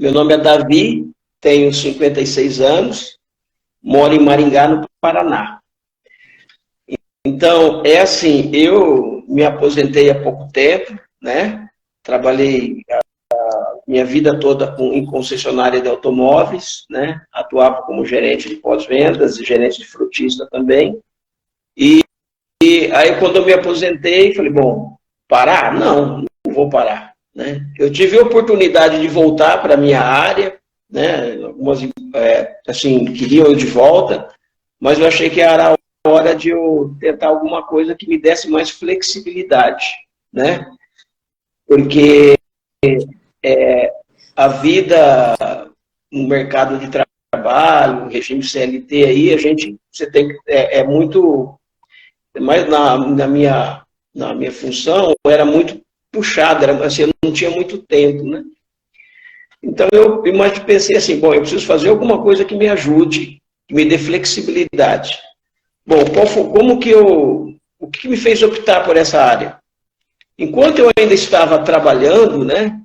Meu nome é Davi, tenho 56 anos, moro em Maringá, no Paraná. Então, é assim, eu me aposentei há pouco tempo, né? Trabalhei minha vida toda em concessionária de automóveis, né? Atuava como gerente de pós-vendas e gerente de frutista também. E aí, quando eu me aposentei, falei, bom, parar? Não vou parar, né? Eu tive a oportunidade de voltar para a minha área, né? Algumas, assim, queriam eu de volta, mas eu achei que era a hora de eu tentar alguma coisa que me desse mais flexibilidade, né? Porque a vida no mercado de trabalho, regime CLT aí, você tem que, muito, mas na minha função, era muito puxado, assim, eu não tinha muito tempo, né? Então eu pensei assim, bom, eu preciso fazer alguma coisa que me ajude, que me dê flexibilidade. Bom, o que me fez optar por essa área? Enquanto eu ainda estava trabalhando, né,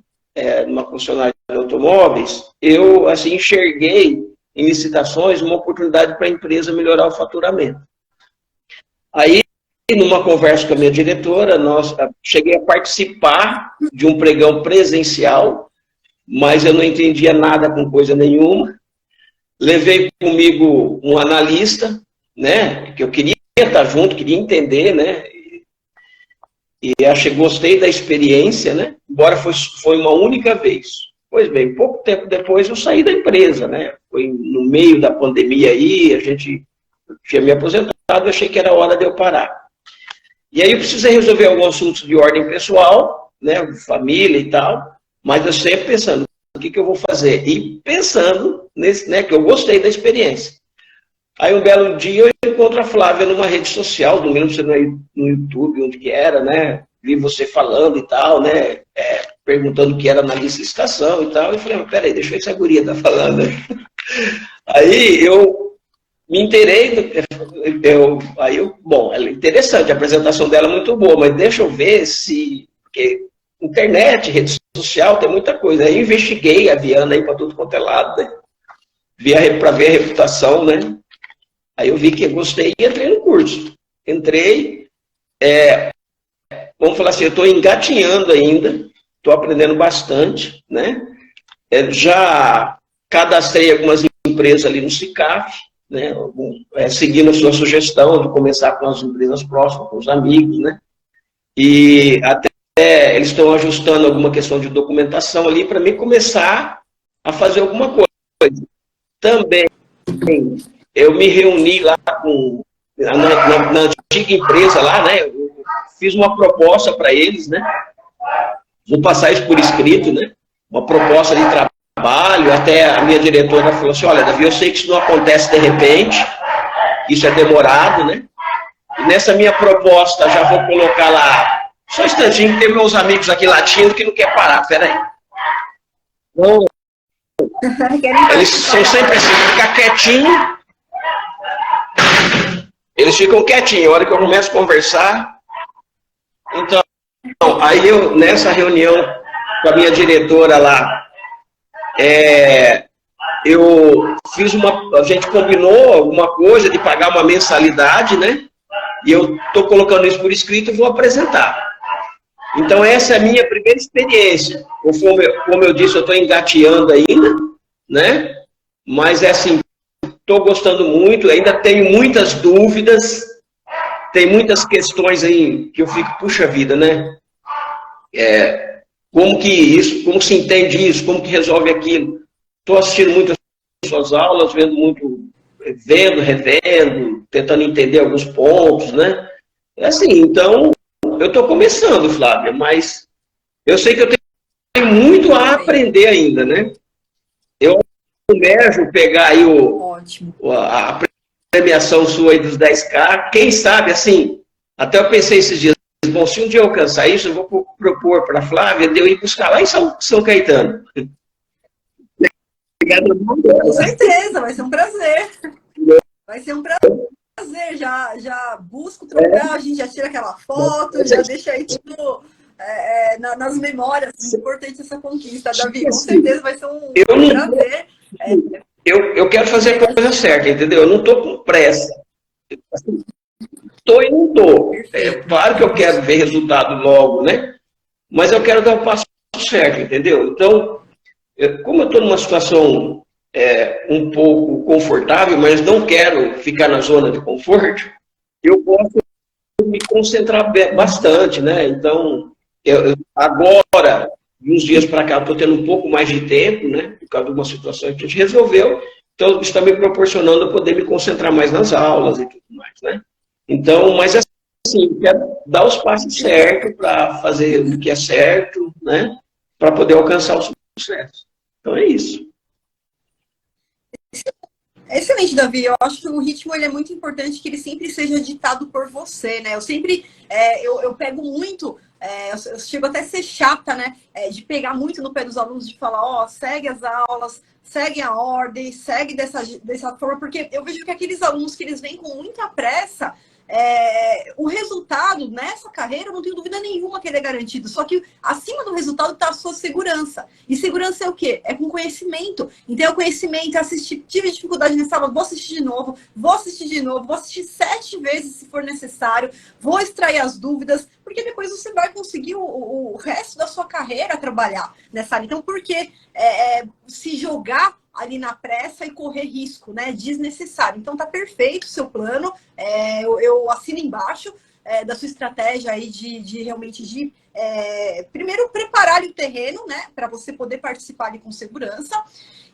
numa concessionária de automóveis, eu assim enxerguei em licitações uma oportunidade para a empresa melhorar o faturamento. Aí, numa conversa com a minha diretora, cheguei a participar de um pregão presencial, mas eu não entendia nada com coisa nenhuma. Levei comigo um analista, né, que eu queria estar junto, queria entender, né, e gostei da experiência, né, embora foi uma única vez. Pois bem, pouco tempo depois eu saí da empresa, né, foi no meio da pandemia aí, eu tinha me aposentado, eu achei que era hora de eu parar. E aí eu precisei resolver alguns assuntos de ordem pessoal, né, família e tal, mas eu sempre pensando, o que eu vou fazer? E pensando nesse, né, que eu gostei da experiência. Aí um belo dia eu encontro a Flávia numa rede social, não lembro se no YouTube, onde que era, né, vi você falando e tal, né, perguntando o que era na licitação e tal, e falei, peraí, deixa eu ver essa guria tá falando. Aí eu me inteirei, bom, é interessante, a apresentação dela é muito boa, mas deixa eu ver porque internet, rede social, tem muita coisa. Aí eu investiguei a Viana aí para tudo quanto é lado, né? Para ver a reputação, né? Aí eu vi que eu gostei e entrei no curso. Entrei, vamos falar assim, eu estou engatinhando ainda, estou aprendendo bastante, né? Já cadastrei algumas empresas ali no SICAF, né? Seguindo a sua sugestão de começar com as empresas próximas, com os amigos, né? E até eles estão ajustando alguma questão de documentação ali para mim começar a fazer alguma coisa. Também eu me reuni lá na antiga empresa lá, né? Eu fiz uma proposta para eles, né? Vou passar isso por escrito, né? Uma proposta de trabalho, até a minha diretora falou assim, olha, Davi, eu sei que isso não acontece de repente, isso é demorado, né? E nessa minha proposta já vou colocar lá, só um instantinho, tem meus amigos aqui latindo que não quer parar, peraí. Então, eles são sempre assim, ficar quietinho, eles ficam quietinhos, a hora que eu começo a conversar. Então, aí eu, nessa reunião com a minha diretora lá, a gente combinou alguma coisa de pagar uma mensalidade, né? E eu estou colocando isso por escrito e vou apresentar. Então, essa é a minha primeira experiência. Como eu disse, eu estou engateando ainda, né? Mas é assim, estou gostando muito, ainda tenho muitas dúvidas, tem muitas questões aí que eu fico, puxa vida, né? Como se entende isso, como que resolve aquilo. Estou assistindo muitas suas aulas, vendo, revendo, tentando entender alguns pontos, né? É assim, então, eu estou começando, Flávia, mas eu sei que eu tenho muito a aprender ainda, né? Eu almejo pegar aí a premiação sua aí dos 10K, quem sabe, assim, até eu pensei esses dias, bom, se um dia eu alcançar isso, eu vou propor para a Flávia de eu ir buscar lá em São Caetano. Com certeza, vai ser um prazer. Vai ser um prazer. Já busco o troféu, a gente já tira aquela foto, já deixa aí tudo nas memórias. É importante essa conquista, Davi. Com Sim. certeza vai ser um prazer. Eu quero fazer a coisa certa, entendeu? Eu não estou com pressa. Estou e não estou. Claro que eu quero ver resultado logo, né? Mas eu quero dar o passo certo, entendeu? Então, como eu estou numa situação um pouco confortável, mas não quero ficar na zona de conforto, eu posso me concentrar bastante, né? Então, agora, de uns dias para cá, estou tendo um pouco mais de tempo, né? Por causa de uma situação que a gente resolveu. Então, isso está me proporcionando eu poder me concentrar mais nas aulas e tudo mais, né? Então, mas assim, quero dar os passos certos para fazer o que é certo, né? Para poder alcançar o sucesso. Então, é isso. Excelente, Davi. Eu acho que o ritmo ele é muito importante que ele sempre seja ditado por você, né? Eu sempre, eu pego muito, eu chego até a ser chata, né? De pegar muito no pé dos alunos, de falar, ó, segue as aulas, segue a ordem, segue dessa forma, porque eu vejo que aqueles alunos que eles vêm com muita pressa, o resultado nessa carreira, eu não tenho dúvida nenhuma que ele é garantido. Só que acima do resultado está a sua segurança. E segurança é o quê? É com conhecimento. Então, o conhecimento, assistir, tive dificuldade nessa aula, vou assistir de novo, vou assistir de novo, vou assistir 7 vezes se for necessário, vou extrair as dúvidas, porque depois você vai conseguir o resto da sua carreira trabalhar nessa área. Então, por que se jogar ali na pressa e correr risco, né? Desnecessário. Então tá perfeito o seu plano. Eu assino embaixo da sua estratégia aí de realmente primeiro preparar ali o terreno, né? Para você poder participar ali com segurança.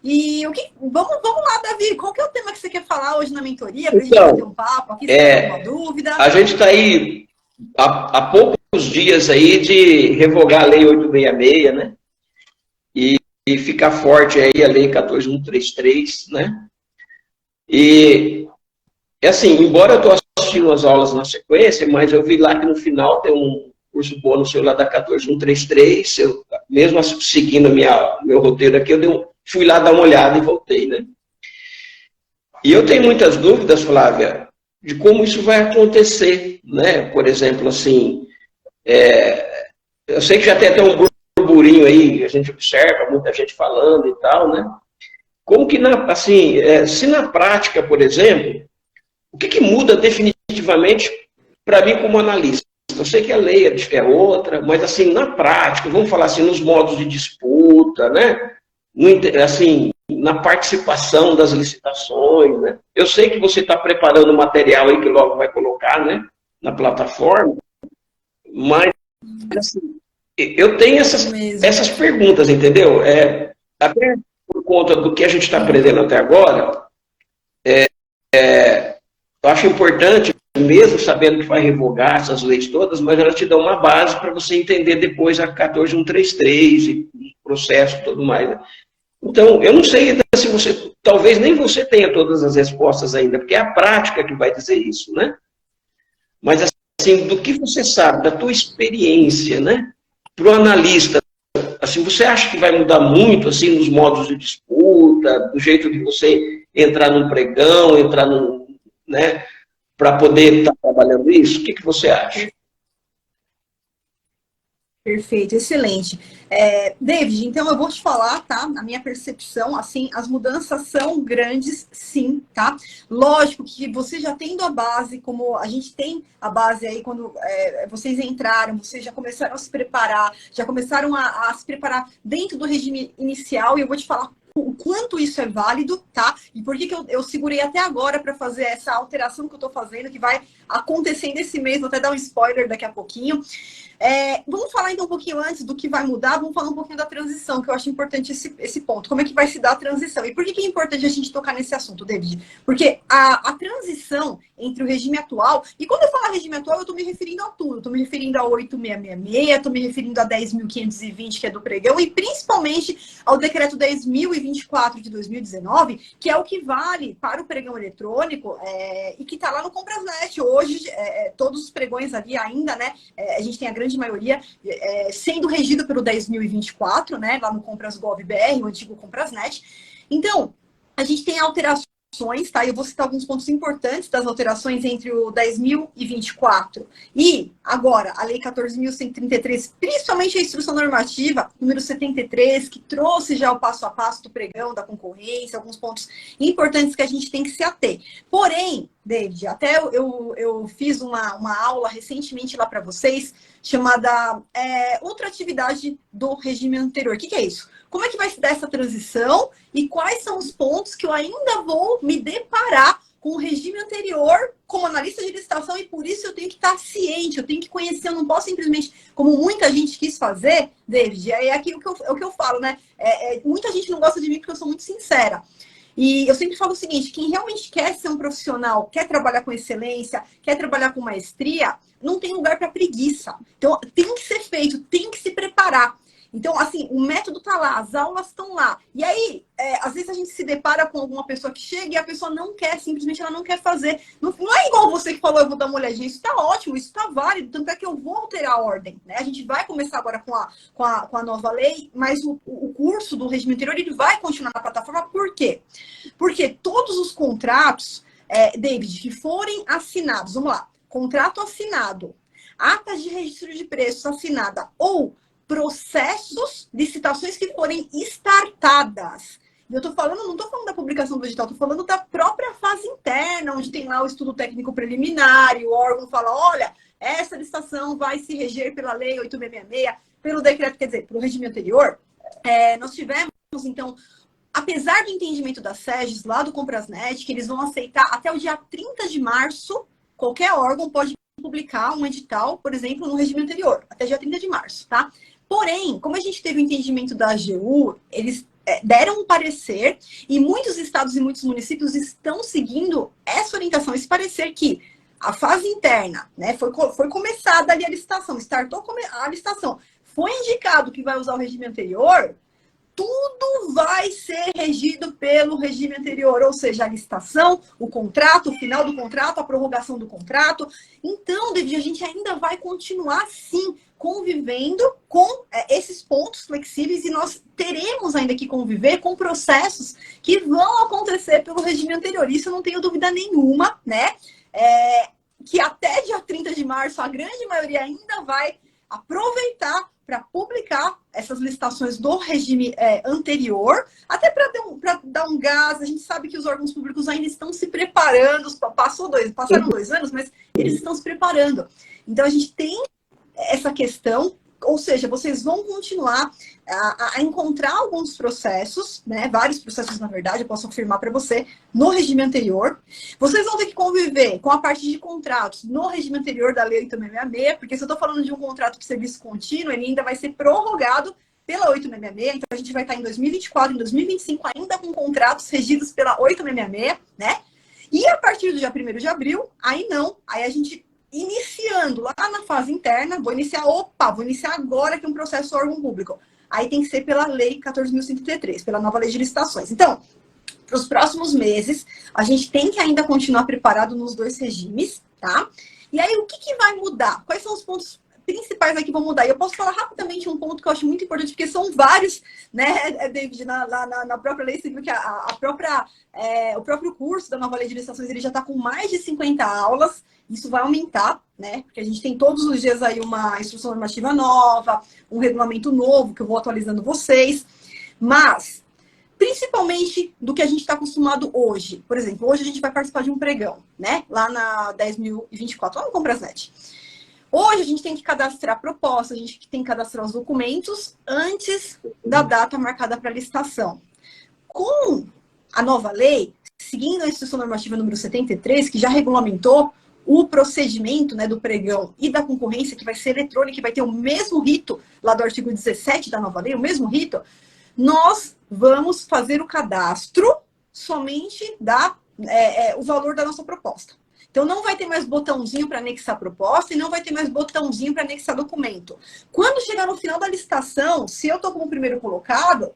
E vamos lá, Davi. Qual que é o tema que você quer falar hoje na mentoria? Para a gente bater um papo aqui, se tem alguma dúvida. A gente está aí há poucos dias aí de revogar a Lei 866, né? E ficar forte aí a Lei 14133, né? E, assim, embora eu estou assistindo as aulas na sequência, mas eu vi lá que no final tem um curso bônus seu lá da 14133, mesmo seguindo meu roteiro aqui, fui lá dar uma olhada e voltei, né? E eu tenho muitas dúvidas, Flávia, de como isso vai acontecer, né? Por exemplo, assim, eu sei que já tem até um burburinho aí, a gente observa muita gente falando e tal, né? Como que, assim, se na prática, por exemplo, o que muda definitivamente para mim como analista? Eu sei que a lei é outra, mas assim, na prática, vamos falar assim, nos modos de disputa, né? Assim, na participação das licitações, né? Eu sei que você está preparando o material aí que logo vai colocar, né? Na plataforma, mas assim, eu tenho essas perguntas, entendeu? Até por conta do que a gente está aprendendo até agora, eu acho importante, mesmo sabendo que vai revogar essas leis todas, mas elas te dão uma base para você entender depois a 14133 e o processo e tudo mais. Né? Então, eu não sei ainda se você, talvez nem você tenha todas as respostas ainda, porque é a prática que vai dizer isso, né? Mas, assim, do que você sabe, da tua experiência, né? Para o analista, assim, você acha que vai mudar muito, assim, nos modos de disputa, do jeito de você entrar num pregão, entrar num, né? Para poder estar trabalhando isso? O que você acha? Perfeito, excelente. David, então eu vou te falar, tá? Na minha percepção, assim, as mudanças são grandes, sim, tá? Lógico que você já tendo a base, como a gente tem a base aí, quando vocês entraram, vocês já começaram a se preparar, já começaram a se preparar dentro do regime inicial, e eu vou te falar o quanto isso é válido, tá? E por que eu segurei até agora para fazer essa alteração que eu tô fazendo, que vai acontecer nesse mês, vou até dar um spoiler daqui a pouquinho. Vamos falar então um pouquinho antes do que vai mudar, vamos falar um pouquinho da transição, que eu acho importante esse ponto. Como é que vai se dar a transição? E por que é importante a gente tocar nesse assunto, David? Porque a transição entre o regime atual, e quando eu falo regime atual, eu estou me referindo a tudo. Estou me referindo a 8666, estou me referindo a 10.520, que é do pregão, e principalmente ao decreto 10.024 de 2019, que é o que vale para o pregão eletrônico e que está lá no Comprasnet. Hoje, todos os pregões ali ainda, né, a gente tem a grande maioria sendo regido pelo 10.024, né, lá no Compras.gov.br, o antigo Comprasnet. Então, a gente tem alterações tá? Eu vou citar alguns pontos importantes das alterações entre o 10.024 e agora a Lei 14.133, principalmente a Instrução Normativa número 73, que trouxe já o passo a passo do pregão, da concorrência, alguns pontos importantes que a gente tem que se ater. Porém, David, até eu fiz uma aula recentemente lá para vocês, chamada outra atividade do regime anterior. O que é isso? Como é que vai se dar essa transição e quais são os pontos que eu ainda vou me deparar com o regime anterior como analista de licitação, e por isso eu tenho que estar ciente, eu tenho que conhecer, eu não posso simplesmente, como muita gente quis fazer, David, é aqui o que eu falo, né? Muita gente não gosta de mim porque eu sou muito sincera. E eu sempre falo o seguinte, quem realmente quer ser um profissional, quer trabalhar com excelência, quer trabalhar com maestria, não tem lugar para preguiça. Então, tem que ser feito, tem que se preparar. Então, assim, o método tá lá, as aulas estão lá. E aí, às vezes a gente se depara com alguma pessoa que chega e a pessoa não quer, simplesmente ela não quer fazer. Não é igual você que falou, eu vou dar uma olhadinha. Isso tá ótimo, isso tá válido, tanto é que eu vou alterar a ordem, né? A gente vai começar agora com a nova lei, mas o curso do regime anterior, ele vai continuar na plataforma. Por quê? Porque todos os contratos, David, que forem assinados, vamos lá, contrato assinado, ata de registro de preços assinada ou processos, licitações que forem startadas. E eu tô falando, não estou falando da publicação do edital, estou falando da própria fase interna, onde tem lá o estudo técnico preliminar, e o órgão fala, olha, essa licitação vai se reger pela lei 8666, pelo decreto, quer dizer, pelo regime anterior. Nós tivemos, então, apesar do entendimento da SEGES, lá do Comprasnet, que eles vão aceitar até o dia 30 de março, qualquer órgão pode publicar um edital, por exemplo, no regime anterior, até dia 30 de março, tá? Porém, como a gente teve o entendimento da AGU, eles deram um parecer e muitos estados e muitos municípios estão seguindo essa orientação, esse parecer que a fase interna, né, foi começada ali a licitação, startou a licitação, foi indicado que vai usar o regime anterior, tudo vai ser regido pelo regime anterior, ou seja, a licitação, o contrato, o final do contrato, a prorrogação do contrato. Então, David, a gente ainda vai continuar, sim, convivendo com esses pontos flexíveis e nós teremos ainda que conviver com processos que vão acontecer pelo regime anterior. Isso eu não tenho dúvida nenhuma, né? Que até dia 30 de março a grande maioria ainda vai aproveitar para publicar essas licitações do regime anterior, até para dar um gás. A gente sabe que os órgãos públicos ainda estão se preparando, passaram 2 anos, mas eles estão se preparando. Então, a gente tem essa questão, ou seja, vocês vão continuar a encontrar alguns processos, né? Vários processos, na verdade, eu posso afirmar para você, no regime anterior. Vocês vão ter que conviver com a parte de contratos no regime anterior da Lei 8666, porque se eu estou falando de um contrato de serviço contínuo, ele ainda vai ser prorrogado pela 8666, então a gente vai estar em 2024, em 2025, ainda com contratos regidos pela 8666, né? E a partir do dia 1º de abril, aí não, aí a gente iniciando lá na fase interna, vou iniciar agora aqui um processo órgão público. Aí tem que ser pela Lei 14.133, pela nova Lei de Licitações. Então, para os próximos meses, a gente tem que ainda continuar preparado nos 2 regimes, tá? E aí, o que vai mudar? Quais são os pontos principais aqui que vão mudar? E eu posso falar rapidamente um ponto que eu acho muito importante, porque são vários, né, David, na própria lei civil, que o próprio curso da nova Lei de Licitações, ele já está com mais de 50 aulas. Isso vai aumentar, né? Porque a gente tem todos os dias aí uma instrução normativa nova, um regulamento novo, que eu vou atualizando vocês. Mas, principalmente do que a gente está acostumado hoje. Por exemplo, hoje a gente vai participar de um pregão, né? Lá na 10.024, lá no Comprasnet. Hoje a gente tem que cadastrar a proposta, a gente tem que cadastrar os documentos antes da data marcada para licitação. Com a nova lei, seguindo a instrução normativa número 73, que já regulamentou o procedimento, né, do pregão e da concorrência, que vai ser eletrônico, que vai ter o mesmo rito lá do artigo 17 da nova lei, o mesmo rito, nós vamos fazer o cadastro somente o valor da nossa proposta. Então, não vai ter mais botãozinho para anexar proposta e não vai ter mais botãozinho para anexar documento. Quando chegar no final da licitação, se eu estou como primeiro colocado,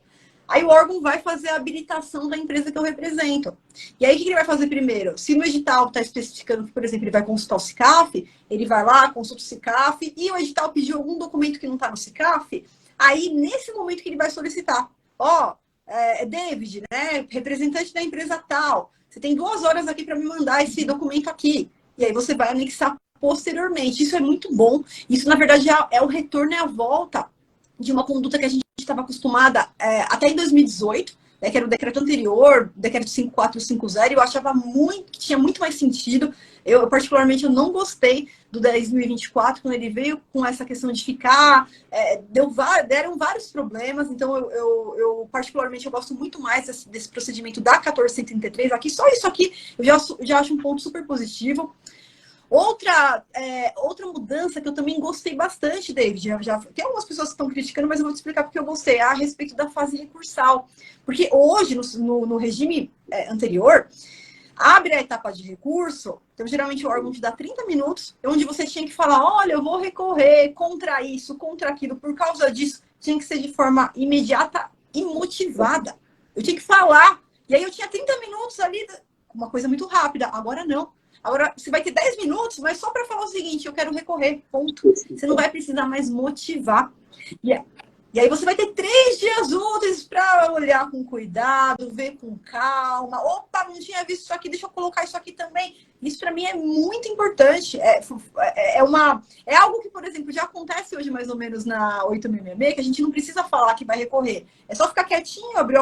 aí o órgão vai fazer a habilitação da empresa que eu represento. E aí, o que ele vai fazer primeiro? Se no edital está especificando que, por exemplo, ele vai consultar o SICAF, ele vai lá, consulta o SICAF, e o edital pediu algum documento que não está no SICAF, aí, nesse momento que ele vai solicitar, David, né, representante da empresa tal, você tem 2 horas aqui para me mandar esse documento aqui. E aí você vai anexar posteriormente. Isso é muito bom. Isso, na verdade, é o retorno e a volta de uma conduta que a gente estava acostumada até em 2018, que era o decreto anterior, o decreto 5450, eu achava que tinha muito mais sentido. Eu, particularmente, eu não gostei do 10.024, quando ele veio com essa questão de ficar, deram vários problemas, então eu particularmente, eu gosto muito mais desse procedimento da 1433, aqui, só isso aqui, eu já acho um ponto super positivo. Outra mudança que eu também gostei bastante, David, tem algumas pessoas que estão criticando, mas eu vou te explicar porque eu gostei, a respeito da fase recursal. Porque hoje, no regime anterior, abre a etapa de recurso, então geralmente o órgão te dá 30 minutos, onde você tinha que falar, olha, eu vou recorrer contra isso, contra aquilo, por causa disso, tinha que ser de forma imediata e motivada. Eu tinha que falar, e aí eu tinha 30 minutos ali, uma coisa muito rápida, agora não. Agora, você vai ter 10 minutos, mas só para falar o seguinte, eu quero recorrer, ponto. Você não vai precisar mais motivar. E aí você vai ter 3 dias úteis para olhar com cuidado, ver com calma. Opa, não tinha visto isso aqui, deixa eu colocar isso aqui também. Isso para mim é muito importante. É algo que, por exemplo, já acontece hoje mais ou menos na 866, que a gente não precisa falar que vai recorrer. É só ficar quietinho, abrir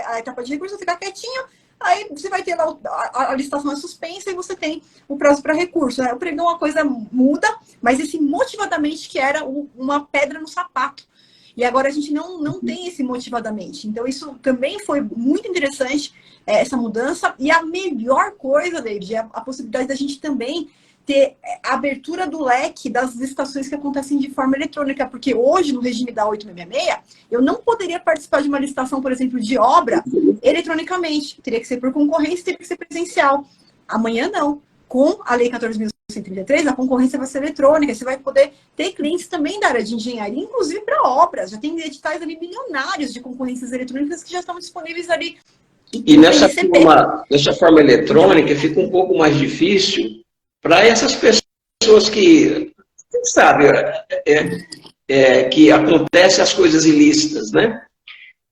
a etapa de recurso, ficar quietinho. Aí você vai ter lá a licitação é suspensa e você tem o prazo para recurso. Né? O pregão uma coisa muda, mas esse motivadamente que era uma pedra no sapato. E agora a gente não tem esse motivadamente. Então isso também foi muito interessante, essa mudança. E a melhor coisa, David, é a possibilidade da gente também ter a abertura do leque das licitações que acontecem de forma eletrônica, porque hoje, no regime da 866, eu não poderia participar de uma licitação, por exemplo, de obra eletronicamente. Teria que ser por concorrência, teria que ser presencial. Amanhã, não. Com a Lei 14.133, a concorrência vai ser eletrônica. Você vai poder ter clientes também da área de engenharia, inclusive para obras. Já tem editais ali milionários de concorrências eletrônicas que já estão disponíveis ali. E nessa forma eletrônica fica um pouco mais difícil para essas pessoas que, sabe, que acontecem as coisas ilícitas, né?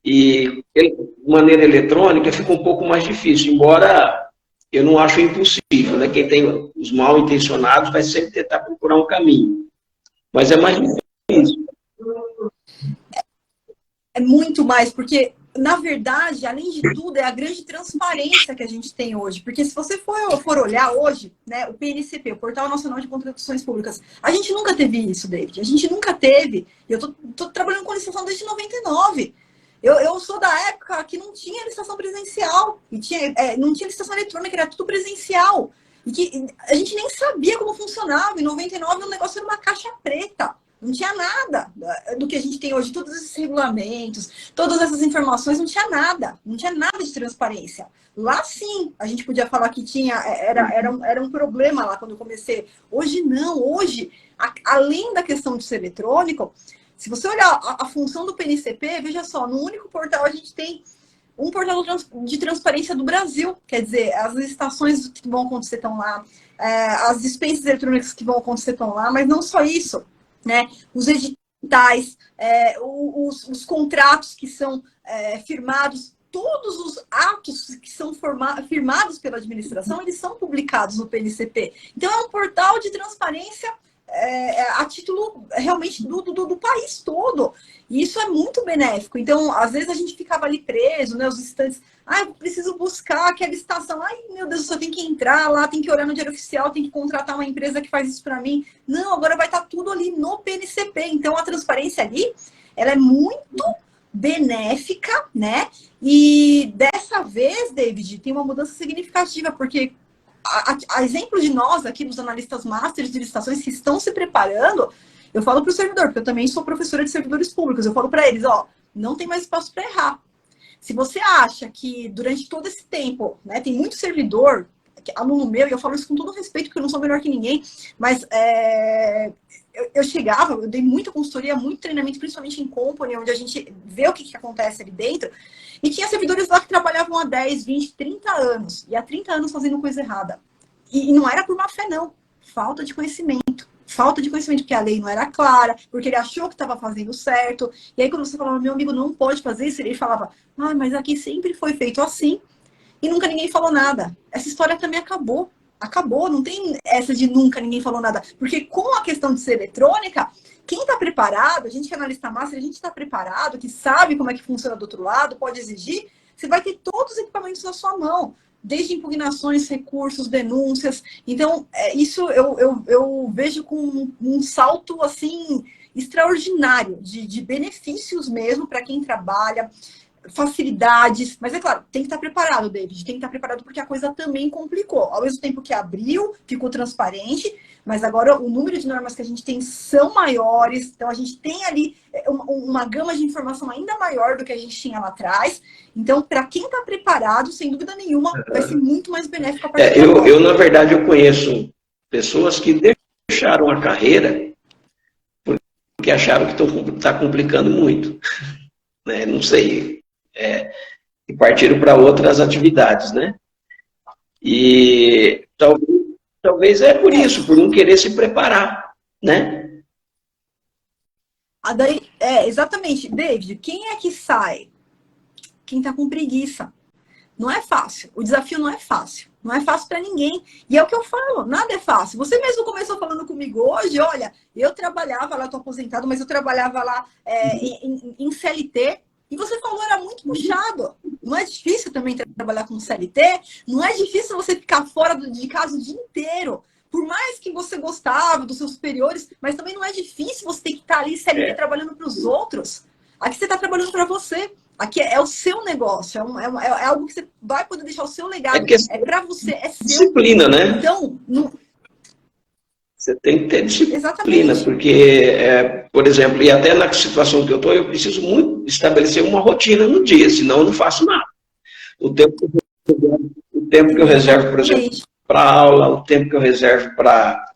E de maneira eletrônica fica um pouco mais difícil, embora eu não acho impossível, né? Quem tem os mal intencionados vai sempre tentar procurar um caminho, mas é mais difícil. É muito mais, porque, na verdade, além de tudo, é a grande transparência que a gente tem hoje. Porque se você for olhar hoje, né, o PNCP, o Portal Nacional de Contratações Públicas, a gente nunca teve isso, David. A gente nunca teve. Eu tô trabalhando com licitação desde 99. Eu sou da época que não tinha licitação presencial. E não tinha licitação eletrônica, era tudo presencial. E que a gente nem sabia como funcionava. Em 99, o negócio era uma caixa preta. Não tinha nada do que a gente tem hoje, todos esses regulamentos, todas essas informações, não tinha nada de transparência. Lá sim, a gente podia falar que era um problema lá quando eu comecei. Hoje não, hoje, além da questão de ser eletrônico, se você olhar a função do PNCP, veja só, no único portal a gente tem um portal de transparência do Brasil, quer dizer, as licitações que vão acontecer estão lá, as dispensas eletrônicas que vão acontecer estão lá, mas não só isso. Né? Os editais, os contratos que são firmados, todos os atos que são firmados pela administração, eles são publicados no PNCP. Então, é um portal de transparência a título realmente do país todo. E isso é muito benéfico. Então, às vezes a gente ficava ali preso, né? Os estantes, eu preciso buscar aquela licitação. Meu Deus, eu só tenho que entrar lá, tem que olhar no Diário Oficial, tem que contratar uma empresa que faz isso para mim. Não, agora vai estar tudo ali no PNCP. Então, a transparência ali, ela é muito benéfica, né? E dessa vez, David, tem uma mudança significativa, porque a exemplo de nós aqui, dos analistas masters de licitações que estão se preparando, eu falo para o servidor, porque eu também sou professora de servidores públicos, eu falo para eles, não tem mais espaço para errar. Se você acha que durante todo esse tempo, né, tem muito servidor, aluno meu, e eu falo isso com todo respeito, porque eu não sou melhor que ninguém, mas eu chegava, eu dei muita consultoria, muito treinamento, principalmente em company, onde a gente vê o que acontece ali dentro, e tinha servidores lá que trabalhavam há 10, 20, 30 anos, e há 30 anos fazendo coisa errada. E não era por má fé, não. Falta de conhecimento, falta de conhecimento, porque a lei não era clara, porque ele achou que estava fazendo certo. E aí, quando você falava, meu amigo não pode fazer isso, ele falava, mas aqui sempre foi feito assim e nunca ninguém falou nada. Essa história também acabou. Acabou, não tem essa de nunca ninguém falou nada. Porque com a questão de ser eletrônica, quem está preparado, a gente que é analista master, a gente está preparado, que sabe como é que funciona do outro lado, pode exigir, você vai ter todos os equipamentos na sua mão. Desde impugnações, recursos, denúncias. Então, isso eu vejo com um salto, assim, extraordinário de benefícios mesmo para quem trabalha, facilidades. Mas, é claro, tem que estar preparado, David. Tem que estar preparado porque a coisa também complicou. Ao mesmo tempo que abriu, ficou transparente, mas agora o número de normas que a gente tem são maiores. Então, a gente tem ali uma gama de informação ainda maior do que a gente tinha lá atrás. Então, para quem está preparado, sem dúvida nenhuma, vai ser muito mais benéfico a partir de agora. Eu, na verdade, eu conheço pessoas que deixaram a carreira porque acharam que está complicando muito. Né? Não sei. E partiram para outras atividades, né? E talvez é por isso, por não querer se preparar, né? Exatamente. David, quem é que sai? Quem está com preguiça. Não é fácil. O desafio não é fácil. Não é fácil para ninguém. E é o que eu falo, nada é fácil. Você mesmo começou falando comigo hoje, olha, eu trabalhava lá, estou aposentado, mas eu trabalhava lá em CLT, e você falou, era muito puxado. Não é difícil também trabalhar com CLT, não é difícil você ficar fora de casa o dia inteiro. Por mais que você gostava dos seus superiores, mas também não é difícil você ter que estar ali CLT trabalhando para os outros. Aqui você está trabalhando para você. Aqui é o seu negócio, é algo que você vai poder deixar o seu legado. É para você, é seu. Disciplina, né? Então, você tem que ter disciplina, exatamente. Porque, por exemplo, e até na situação que eu estou, eu preciso muito estabelecer uma rotina no dia, senão eu não faço nada. O tempo que eu reservo, por exemplo, para aula, o tempo que eu reservo para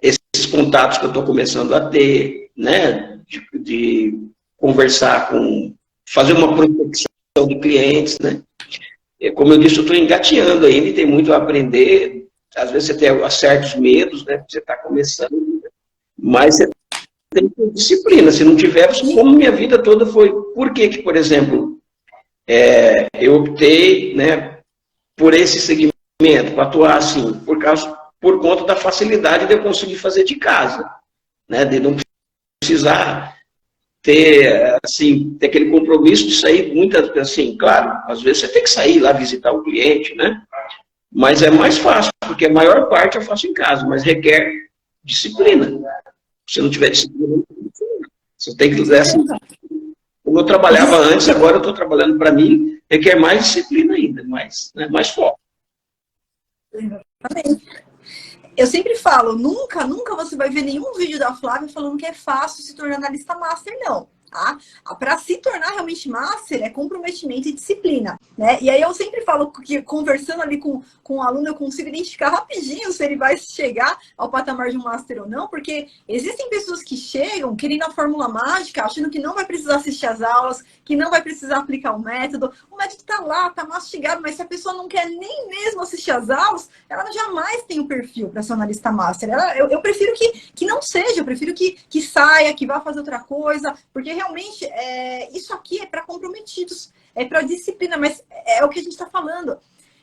esses contatos que eu estou começando a ter, né, de conversar fazer uma prospecção de clientes, né? Como eu disse, eu estou engateando ainda e tem muito a aprender. Às vezes você tem certos medos, né? Você está começando, mas você tem que ter disciplina. Se não tiver, como minha vida toda foi... Por que, por exemplo, eu optei, né, por esse segmento, para atuar assim, por conta da facilidade de eu conseguir fazer de casa, né? De não precisar ter aquele compromisso de sair muitas, assim, claro, às vezes você tem que sair lá visitar o cliente, né? Mas é mais fácil, porque a maior parte eu faço em casa, mas requer disciplina. Se não tiver disciplina, você tem que fazer assim. Como eu trabalhava antes, agora eu estou trabalhando para mim, requer mais disciplina ainda, mais foco. Eu sempre falo, nunca você vai ver nenhum vídeo da Flávia falando que é fácil se tornar analista master, não. Tá? Para se tornar realmente master é comprometimento e disciplina, né? E aí eu sempre falo que conversando ali com o aluno eu consigo identificar rapidinho se ele vai chegar ao patamar de um master ou não, porque existem pessoas que chegam querendo a fórmula mágica, achando que não vai precisar assistir às aulas, que não vai precisar aplicar o método tá lá, tá mastigado, mas se a pessoa não quer nem mesmo assistir às aulas, ela jamais tem o perfil para ser analista master. Eu prefiro que não seja, eu prefiro que saia, que vá fazer outra coisa, porque realmente isso aqui é para comprometidos, é para disciplina, mas é o que a gente está falando.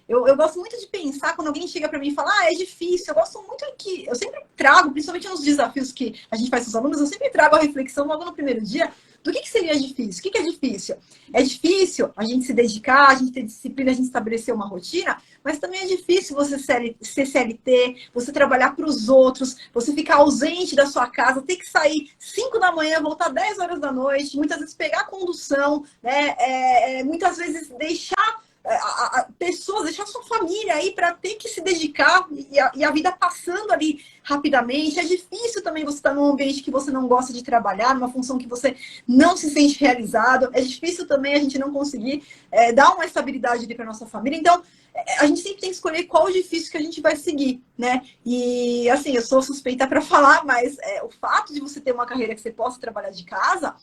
Eu gosto muito de pensar quando alguém chega para mim e fala, é difícil. Eu gosto muito que eu sempre trago, principalmente nos desafios que a gente faz com os alunos, eu sempre trago a reflexão logo no primeiro dia do que seria difícil. O que é difícil? É difícil a gente se dedicar, a gente ter disciplina, a gente estabelecer uma rotina, mas também é difícil você ser CLT, você trabalhar para os outros, você ficar ausente da sua casa, ter que sair 5 da manhã, voltar 10 horas da noite, muitas vezes pegar a condução, né? Muitas vezes deixar pessoas, deixar sua família aí para ter que se dedicar e a vida passando ali rapidamente. É difícil também você estar num ambiente que você não gosta de trabalhar, numa função que você não se sente realizado. É difícil também a gente não conseguir dar uma estabilidade ali para nossa família. Então, a gente sempre tem que escolher qual o difícil que a gente vai seguir, né? E, assim, eu sou suspeita para falar, mas o fato de você ter uma carreira que você possa trabalhar de casa,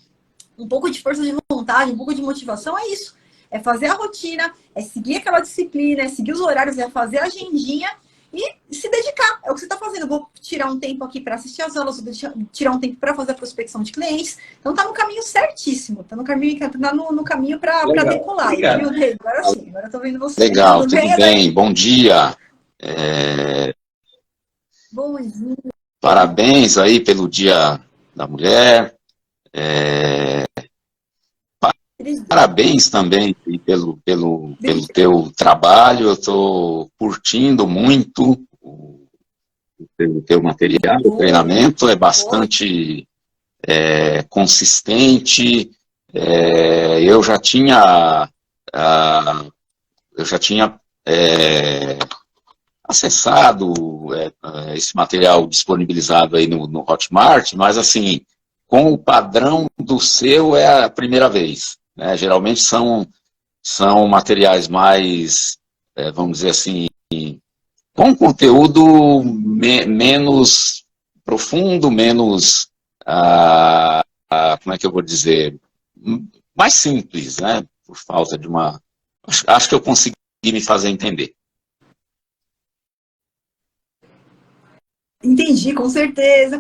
um pouco de força de vontade, um pouco de motivação, é isso. É fazer a rotina, é seguir aquela disciplina, é seguir os horários, é fazer a agendinha e se dedicar. É o que você está fazendo. Eu vou tirar um tempo aqui para assistir as aulas, vou tirar um tempo para fazer a prospecção de clientes. Então está no caminho certíssimo. Está no caminho para decolar. Obrigado. Viu, Rei? Agora sim, agora eu estou vendo você. Legal, tudo bem. Bom dia. Bom dia. Parabéns aí pelo Dia da Mulher. Parabéns também pelo teu trabalho. Eu estou curtindo muito o teu material. O treinamento é bastante consistente. Eu já tinha acessado esse material disponibilizado aí no Hotmart, mas assim, com o padrão do seu é a primeira vez, né? Geralmente são materiais mais, vamos dizer assim, com conteúdo menos profundo, menos, como é que eu vou dizer, mais simples, né? Por falta de uma... Acho que eu consegui me fazer entender. Entendi, com certeza,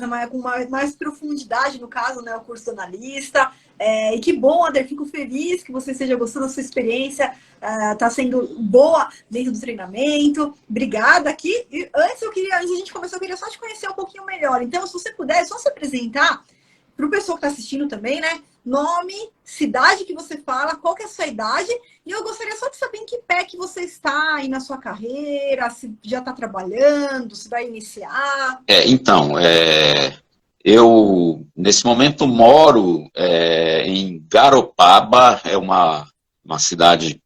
mas com mais profundidade, no caso, né, o curso do analista. E que bom, Ader, fico feliz que você esteja gostando da sua experiência, está sendo boa dentro do treinamento. Obrigada aqui. E antes de a gente começar, eu queria só te conhecer um pouquinho melhor. Então, se você puder, é só se apresentar para o pessoal que está assistindo também, né? Nome, cidade que você fala, qual que é a sua idade. E eu gostaria só de saber em que pé que você está aí na sua carreira, se já está trabalhando, se vai iniciar. Eu, nesse momento, moro em Garopaba, é uma cidadezinha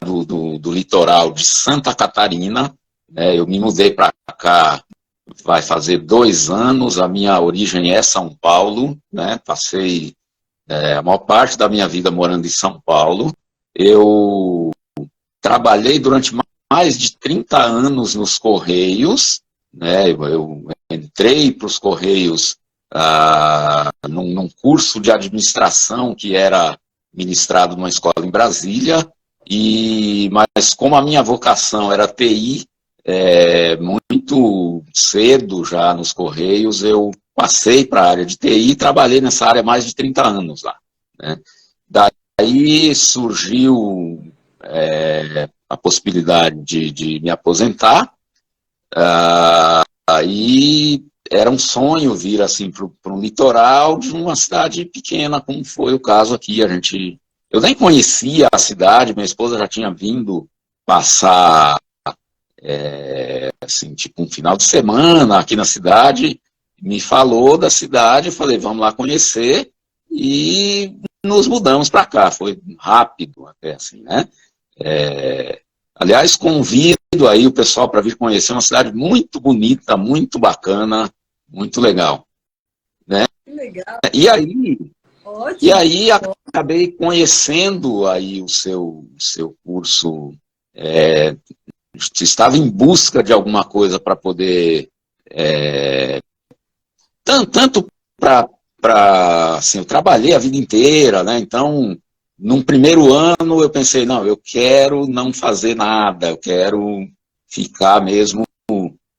do litoral de Santa Catarina. Eu me mudei para cá, vai fazer 2 anos, a minha origem é São Paulo, né? Passei a maior parte da minha vida morando em São Paulo. Eu trabalhei durante mais de 30 anos nos Correios, né? Eu entrei para os Correios num curso de administração que era ministrado numa escola em Brasília, mas como a minha vocação era TI, muito cedo já nos Correios, eu passei para a área de TI e trabalhei nessa área há mais de 30 anos lá, né? Daí surgiu a possibilidade de me aposentar, aí era um sonho vir assim para um litoral de uma cidade pequena, como foi o caso aqui. Eu nem conhecia a cidade, minha esposa já tinha vindo passar assim, tipo um final de semana aqui na cidade, me falou da cidade, eu falei, vamos lá conhecer, e nos mudamos para cá. Foi rápido até, assim, né? Aliás, convido aí o pessoal para vir conhecer uma cidade muito bonita, muito bacana, muito legal, né? Legal. E aí, Ótimo. Acabei conhecendo aí o seu curso. Estava em busca de alguma coisa para poder, tanto para, assim, eu trabalhei a vida inteira, né? Então, num primeiro ano eu pensei, não, eu quero não fazer nada, eu quero ficar mesmo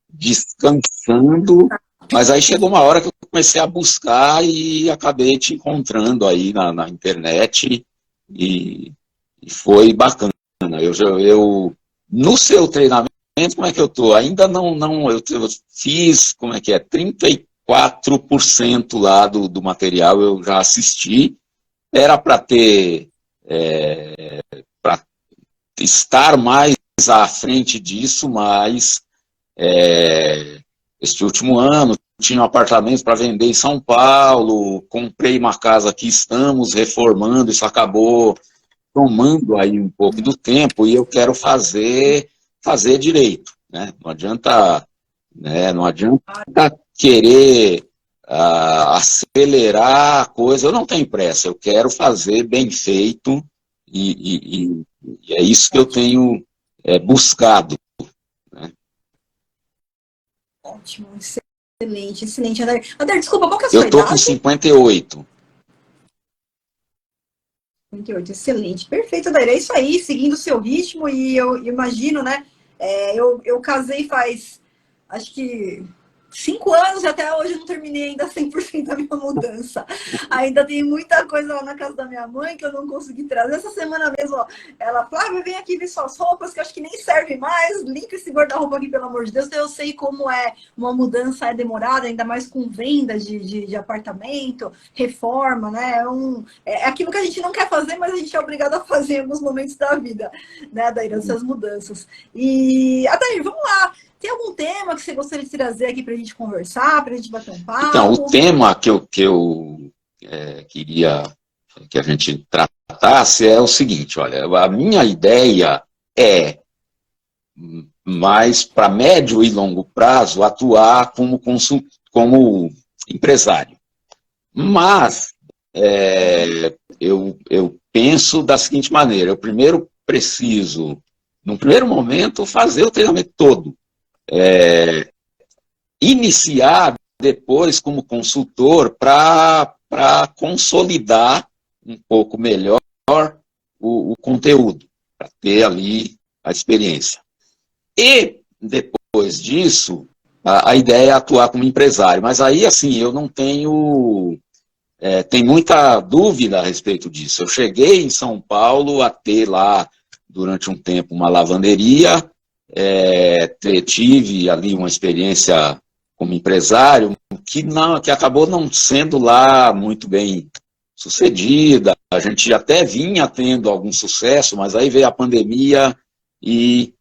descansando, mas aí chegou uma hora que eu comecei a buscar e acabei te encontrando aí na internet e foi bacana. No seu treinamento, como é que eu estou? Ainda não eu fiz, como é que é, 34% lá do material eu já assisti. Era para ter, para estar mais à frente disso, mas este último ano tinha um apartamento para vender em São Paulo, comprei uma casa aqui, estamos reformando, isso acabou tomando aí um pouco do tempo e eu quero fazer direito, né? Não adianta querer acelerar a coisa. Eu não tenho pressa, eu quero fazer bem feito e é isso que eu tenho buscado, né? Ótimo, excelente. Ader, desculpa, qual que é a sua idade? Eu estou com 58. 58, excelente. Perfeito, Adair. É isso aí, seguindo o seu ritmo, e eu imagino, né? Eu casei faz, acho que 5 anos e até hoje eu não terminei ainda 100% da minha mudança. Ainda tem muita coisa lá na casa da minha mãe que eu não consegui trazer. Essa semana mesmo, ó, ela falou, Flávia, vem aqui ver suas roupas, que eu acho que nem servem mais. Limpa esse guarda-roupa aqui, pelo amor de Deus. Então, eu sei como é uma mudança é demorada, ainda mais com venda de apartamento, reforma, né? É aquilo que a gente não quer fazer, mas a gente é obrigado a fazer em alguns momentos da vida, né, Adair, essas mudanças. E, Adair, vamos lá. Tem algum tema que você gostaria de trazer aqui para a gente conversar, para a gente bater um papo? Então, o tema que eu queria que a gente tratasse é o seguinte, olha, a minha ideia é, mais para médio e longo prazo, atuar como empresário. Mas eu penso da seguinte maneira, eu primeiro preciso, num primeiro momento, fazer o treinamento todo. Iniciar depois como consultor para consolidar um pouco melhor o conteúdo, para ter ali a experiência. E depois disso, a ideia é atuar como empresário, mas aí assim, eu não tenho tem muita dúvida a respeito disso. Eu cheguei em São Paulo a ter lá, durante um tempo, uma lavanderia, tive ali uma experiência como empresário que acabou não sendo lá muito bem sucedida. A gente até vinha tendo algum sucesso, mas aí veio a pandemia e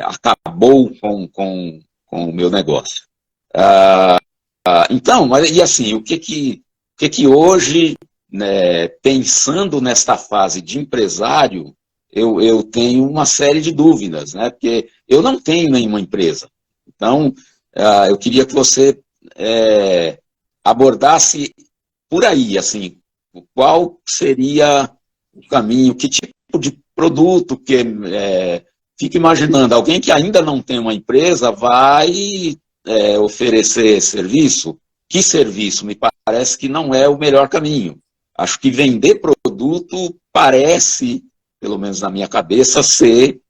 acabou com o meu negócio. Então, e assim, o que hoje, né, pensando nesta fase de empresário, eu tenho uma série de dúvidas, né? Porque eu não tenho nenhuma empresa. Então, eu queria que você abordasse por aí, assim, qual seria o caminho, que tipo de produto que fica imaginando, alguém que ainda não tem uma empresa vai oferecer serviço? Que serviço? Me parece que não é o melhor caminho. Acho que vender produto parece, pelo menos na minha cabeça, ser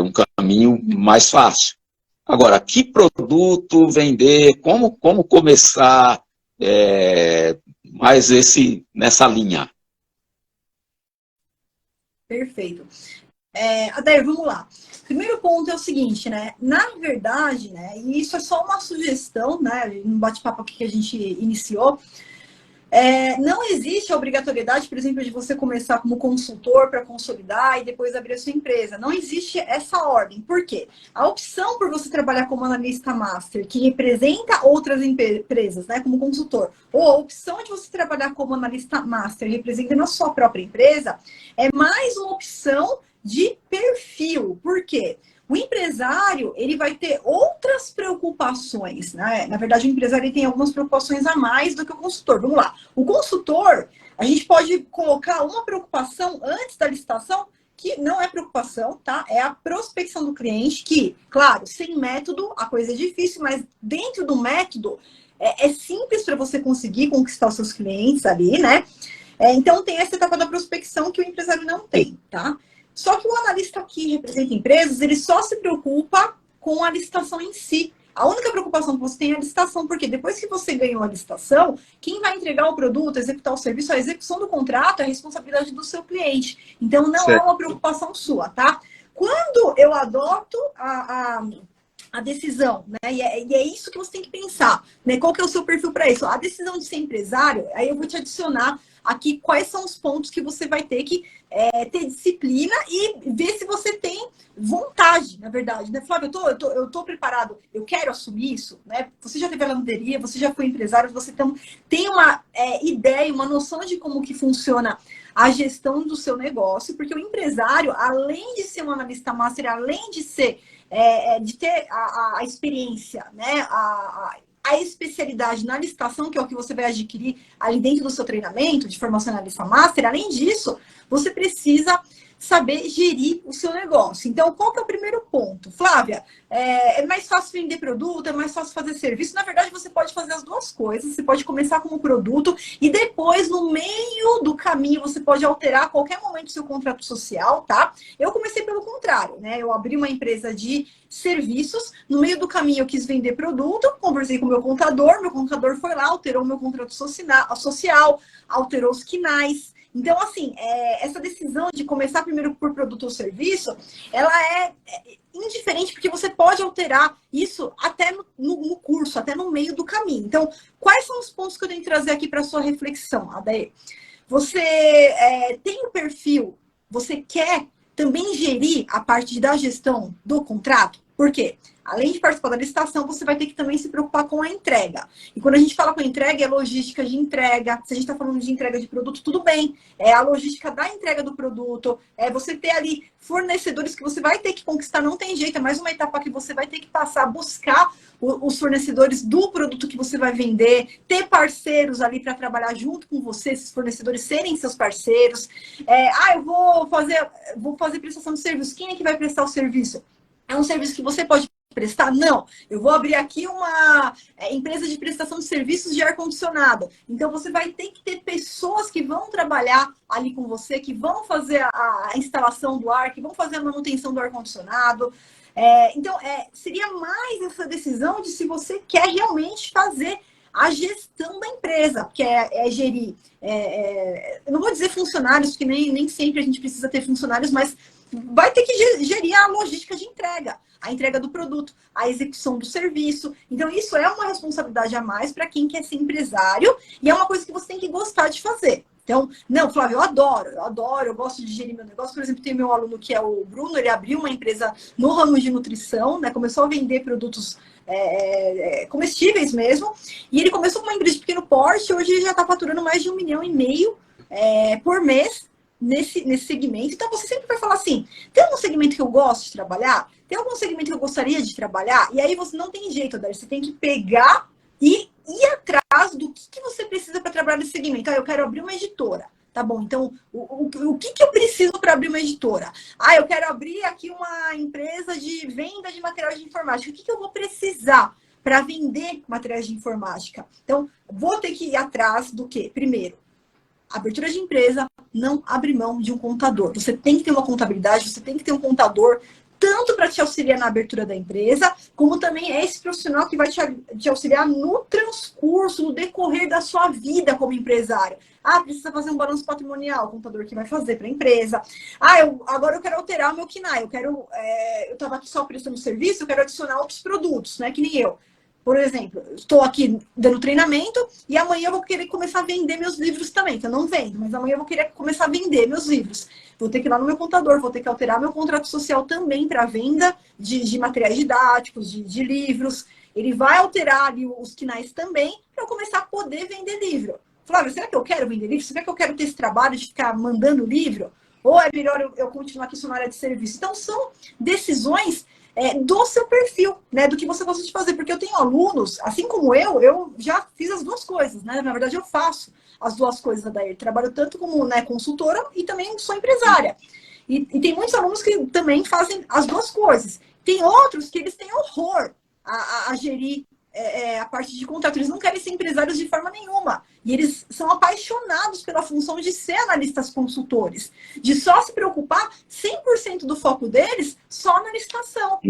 um caminho mais fácil. Agora, que produto vender, como começar mais nessa linha? Perfeito. Adair, vamos lá. Primeiro ponto é o seguinte, né? Na verdade, né? E isso é só uma sugestão, né? Um bate-papo aqui que a gente iniciou. Não existe a obrigatoriedade, por exemplo, de você começar como consultor para consolidar e depois abrir a sua empresa. Não existe essa ordem. Por quê? A opção por você trabalhar como analista master, que representa outras empresas, né, como consultor, ou a opção de você trabalhar como analista master, representando a sua própria empresa, é mais uma opção de perfil. Por quê? O empresário, ele vai ter outras preocupações, né? Na verdade, o empresário ele tem algumas preocupações a mais do que o consultor. Vamos lá. O consultor, a gente pode colocar uma preocupação antes da licitação, que não é preocupação, tá? É a prospecção do cliente, que, claro, sem método, a coisa é difícil, mas dentro do método, é simples para você conseguir conquistar os seus clientes ali, né? Então, tem essa etapa da prospecção que o empresário não tem, tá? Só que o analista que representa empresas, ele só se preocupa com a licitação em si. A única preocupação que você tem é a licitação, porque depois que você ganhou a licitação, quem vai entregar o produto, executar o serviço, a execução do contrato é a responsabilidade do seu cliente. Então, não é uma preocupação sua, tá? Quando eu adoto a decisão, né? E é isso que você tem que pensar, né? Qual que é o seu perfil para isso? A decisão de ser empresário, aí eu vou te adicionar aqui quais são os pontos que você vai ter que ter disciplina e ver se você tem vontade, na verdade, né? Flávio, eu tô preparado, eu quero assumir isso, né? Você já teve a lavanderia, você já foi empresário, você tem uma ideia, uma noção de como que funciona a gestão do seu negócio, porque o empresário, além de ser um analista master, além de ser de ter a experiência, né? A especialidade na licitação, que é o que você vai adquirir ali dentro do seu treinamento de formação analista master, além disso, você precisa saber gerir o seu negócio. Então, qual que é o primeiro ponto? Flávia, é mais fácil vender produto, é mais fácil fazer serviço? Na verdade, você pode fazer as duas coisas. Você pode começar como produto e depois, no meio do caminho, você pode alterar a qualquer momento o seu contrato social, tá? Eu comecei pelo contrário, né? Eu abri uma empresa de serviços, no meio do caminho eu quis vender produto, conversei com o meu contador foi lá, alterou o meu contrato social, alterou os quinais. Então, assim, essa decisão de começar primeiro por produto ou serviço, ela é indiferente, porque você pode alterar isso até no curso, até no meio do caminho. Então, quais são os pontos que eu tenho que trazer aqui para a sua reflexão, Adair? Você tem o perfil, você quer também gerir a parte da gestão do contrato? Por quê? Além de participar da licitação, você vai ter que também se preocupar com a entrega. E quando a gente fala com a entrega, é logística de entrega. Se a gente está falando de entrega de produto, tudo bem. É a logística da entrega do produto. É você ter ali fornecedores que você vai ter que conquistar. Não tem jeito, é mais uma etapa que você vai ter que passar, buscar os fornecedores do produto que você vai vender, ter parceiros ali para trabalhar junto com você, esses fornecedores serem seus parceiros. Eu vou fazer prestação de serviço. Quem é que vai prestar o serviço? É um serviço que você pode prestar? Não. Eu vou abrir aqui uma empresa de prestação de serviços de ar-condicionado. Então, você vai ter que ter pessoas que vão trabalhar ali com você, que vão fazer a instalação do ar, que vão fazer a manutenção do ar-condicionado. Então, seria mais essa decisão de se você quer realmente fazer a gestão da empresa, que é gerir. Eu não vou dizer funcionários, porque nem sempre a gente precisa ter funcionários, mas vai ter que gerir a logística de entrega, a entrega do produto, a execução do serviço. Então, isso é uma responsabilidade a mais para quem quer ser empresário e é uma coisa que você tem que gostar de fazer. Então, não, Flávio, eu adoro, eu gosto de gerir meu negócio. Por exemplo, tem meu aluno que é o Bruno, ele abriu uma empresa no ramo de nutrição, né? Começou a vender produtos comestíveis mesmo, e ele começou com uma empresa de pequeno porte, hoje ele já está faturando mais de 1,5 milhão por mês nesse segmento. Então, você sempre vai falar assim, tem algum segmento que eu gosto de trabalhar? Tem algum segmento que eu gostaria de trabalhar? E aí você não tem jeito, Adair, você tem que pegar e ir atrás do que você precisa para trabalhar nesse segmento. Eu quero abrir uma editora. Tá bom, então, o que eu preciso para abrir uma editora? Eu quero abrir aqui uma empresa de venda de materiais de informática. O que eu vou precisar para vender materiais de informática? Então, vou ter que ir atrás do quê? Primeiro, abertura de empresa, não abre mão de um contador. Você tem que ter uma contabilidade, você tem que ter um contador, tanto para te auxiliar na abertura da empresa, como também é esse profissional que vai te auxiliar no transcurso, no decorrer da sua vida como empresário. Precisa fazer um balanço patrimonial, o contador que vai fazer para a empresa. Agora eu quero alterar o meu KINAI, eu estava aqui só prestando serviço, eu quero adicionar outros produtos, né? Que nem eu. Por exemplo, estou aqui dando treinamento e amanhã eu vou querer começar a vender meus livros também, que eu não vendo, mas amanhã eu vou querer começar a vender meus livros. Vou ter que ir lá no meu contador, vou ter que alterar meu contrato social também para venda de materiais didáticos, de livros. Ele vai alterar ali os quinais também para eu começar a poder vender livro. Flávio, será que eu quero vender livro? Será que eu quero ter esse trabalho de ficar mandando livro? Ou é melhor eu continuar aqui só na área de serviço? Então, são decisões do seu perfil, né? Do que você gosta de fazer. Porque eu tenho alunos, assim como eu já fiz as duas coisas, né? Na verdade, eu faço as duas coisas, Adair. Trabalho tanto como, né, consultora e também sou empresária. E tem muitos alunos que também fazem as duas coisas. Tem outros que eles têm horror a gerir a parte de contrato. Eles não querem ser empresários de forma nenhuma. E eles são apaixonados pela função de ser analistas consultores. De só se preocupar 100% do foco deles só na licitação.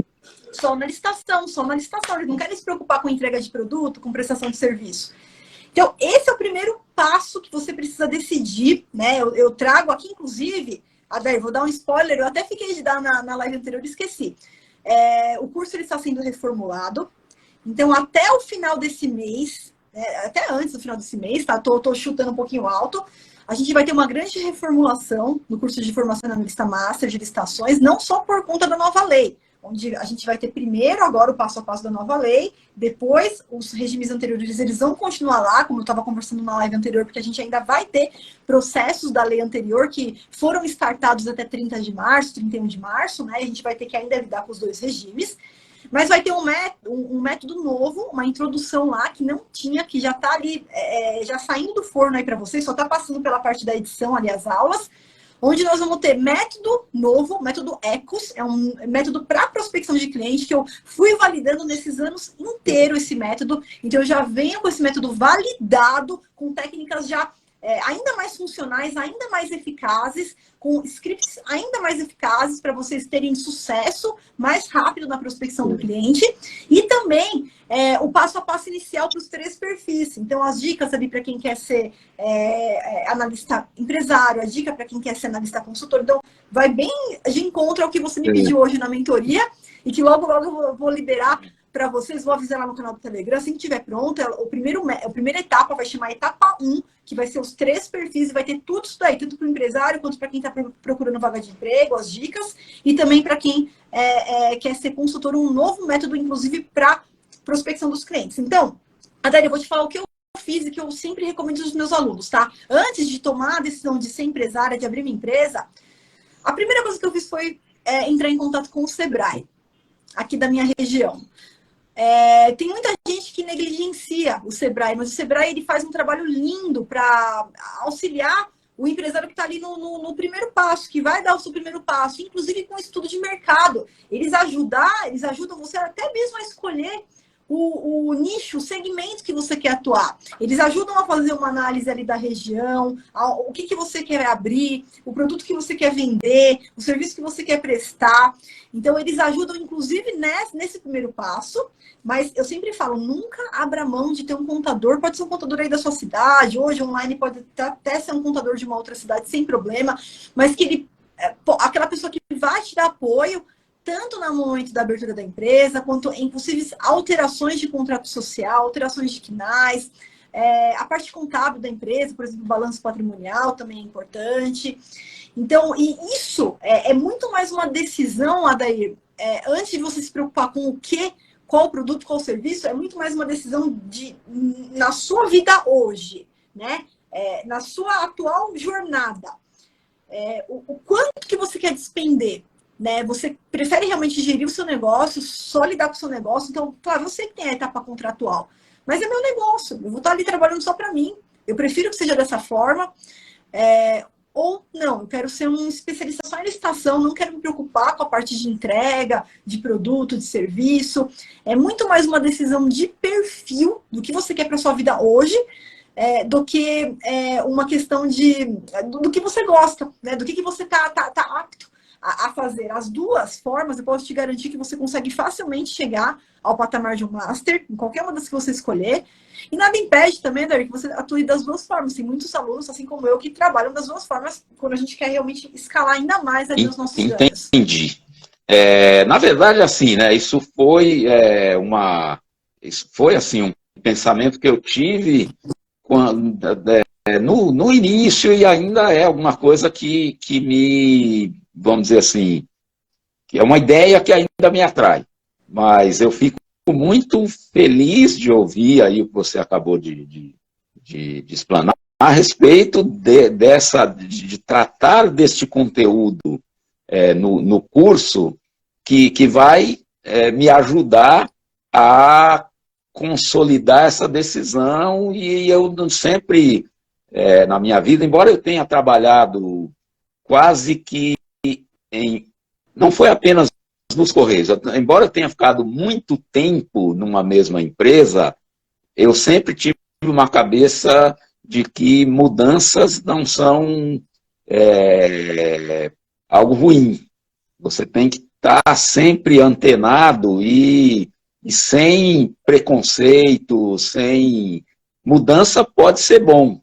Só na licitação. Eles não querem se preocupar com entrega de produto, com prestação de serviço. Então, esse é o primeiro passo que você precisa decidir, né? Eu trago aqui, inclusive, Adair, vou dar um spoiler, eu até fiquei de dar na live anterior e esqueci. O curso ele está sendo reformulado. Então, até o final desse mês, até antes do final desse mês, tá? Tô chutando um pouquinho alto, a gente vai ter uma grande reformulação no curso de formação analista master de licitações, não só por conta da nova lei, onde a gente vai ter primeiro agora o passo a passo da nova lei, depois os regimes anteriores eles vão continuar lá, como eu estava conversando na live anterior, porque a gente ainda vai ter processos da lei anterior que foram startados até 30 de março, 31 de março, né? A gente vai ter que ainda lidar com os dois regimes. Mas vai ter um método novo, uma introdução lá que não tinha, que já está ali, já saindo do forno aí para vocês, só está passando pela parte da edição ali as aulas, onde nós vamos ter método novo, método Ecos, é um método para prospecção de cliente, que eu fui validando nesses anos inteiros esse método. Então, eu já venho com esse método validado, com técnicas já ainda mais funcionais, ainda mais eficazes, com scripts ainda mais eficazes para vocês terem sucesso mais rápido na prospecção do cliente. E também o passo a passo inicial para os 3 perfis. Então, as dicas ali para quem quer ser analista empresário, a dica para quem quer ser analista consultor. Então, vai bem de encontro ao que você me pediu hoje na mentoria e que logo eu vou liberar para vocês, vou avisar lá no canal do Telegram, assim que estiver pronto, a primeira etapa vai chamar etapa 1, que vai ser os 3 perfis, e vai ter tudo isso daí, tanto para o empresário, quanto para quem está procurando vaga de emprego, as dicas, e também para quem quer ser consultor, um novo método, inclusive, para prospecção dos clientes. Então, Adélia, eu vou te falar o que eu fiz e que eu sempre recomendo aos meus alunos, tá? Antes de tomar a decisão de ser empresária, de abrir minha empresa, a primeira coisa que eu fiz foi entrar em contato com o Sebrae, aqui da minha região. Tem muita gente que negligencia o Sebrae, mas o Sebrae ele faz um trabalho lindo para auxiliar o empresário que está ali no primeiro passo, que vai dar o seu primeiro passo, inclusive com estudo de mercado. Eles ajudam você até mesmo a escolher o nicho, o segmento que você quer atuar. Eles ajudam a fazer uma análise ali da região, o que você quer abrir, o produto que você quer vender, o serviço que você quer prestar. Então, eles ajudam, inclusive, nesse primeiro passo. Mas eu sempre falo, nunca abra mão de ter um contador. Pode ser um contador aí da sua cidade, hoje online pode até ser um contador de uma outra cidade sem problema, mas que ele, aquela pessoa que vai te dar apoio, tanto no momento da abertura da empresa, quanto em possíveis alterações de contrato social, alterações de quinais, a parte contábil da empresa, por exemplo, o balanço patrimonial também é importante. Então, e isso é muito mais uma decisão, Adair, antes de você se preocupar com o quê, qual o produto, qual o serviço, é muito mais uma decisão na sua vida hoje, né? Na sua atual jornada. O quanto que você quer despender, né? Você prefere realmente gerir o seu negócio, só lidar com o seu negócio. Então, claro, eu sei que tem a etapa contratual, mas é meu negócio. Eu vou estar ali trabalhando só para mim. Eu prefiro que seja dessa forma. Ou não, eu quero ser um especialista só em licitação, não quero me preocupar com a parte de entrega, de produto, de serviço. É muito mais uma decisão de perfil do que você quer para sua vida hoje, do que uma questão do que você gosta, né? Do que você tá apto a fazer. As duas formas, eu posso te garantir que você consegue facilmente chegar ao patamar de um master, em qualquer uma das que você escolher. E nada impede também, Daí, que você atue das duas formas. Tem muitos alunos, assim como eu, que trabalham das duas formas quando a gente quer realmente escalar ainda mais ali os nossos ganhos. Entendi. Na verdade, assim, né? Isso foi assim, um pensamento que eu tive quando, no início, e ainda é alguma coisa que me, vamos dizer assim, que é uma ideia que ainda me atrai. Mas eu fico muito feliz de ouvir aí o que você acabou de explanar a respeito de tratar deste conteúdo no curso que vai me ajudar a consolidar essa decisão. E eu sempre, na minha vida, embora eu tenha trabalhado quase que não foi apenas nos Correios, embora eu tenha ficado muito tempo numa mesma empresa, eu sempre tive uma cabeça de que mudanças não são algo ruim. Você tem que estar sempre antenado e sem preconceito, sem... Mudança pode ser bom,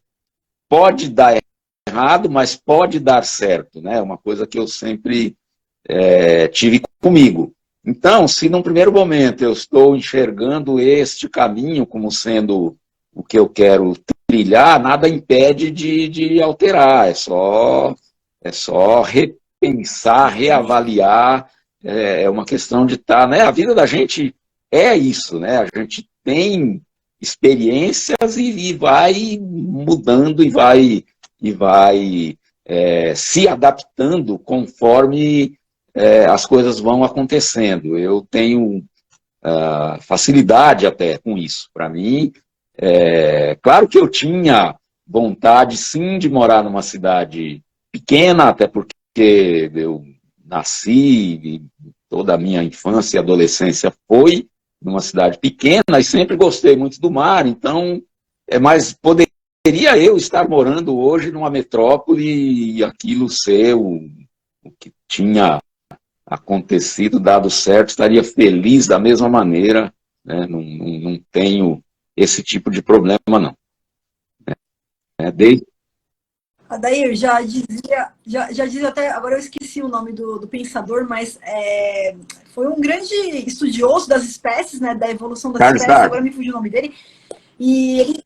pode dar errado, mas pode dar certo, né? Uma coisa que eu sempre tive comigo. Então, se num primeiro momento eu estou enxergando este caminho como sendo o que eu quero trilhar, nada impede de alterar, é só repensar, reavaliar, é uma questão de estar, né? A vida da gente é isso, né? A gente tem experiências e vai mudando e vai se adaptando conforme as coisas vão acontecendo. Eu tenho facilidade até com isso. Para mim, claro que eu tinha vontade, sim, de morar numa cidade pequena, até porque eu nasci e toda a minha infância e adolescência foi numa cidade pequena e sempre gostei muito do mar, então, mas poderia eu estar morando hoje numa metrópole e aquilo ser o que tinha acontecido, dado certo, estaria feliz da mesma maneira, né? Não tenho esse tipo de problema, não. Desde Adair já dizia até, agora eu esqueci o nome do pensador, mas foi um grande estudioso das espécies, né, da evolução das Charles espécies, agora Darwin. me fugiu o nome dele, e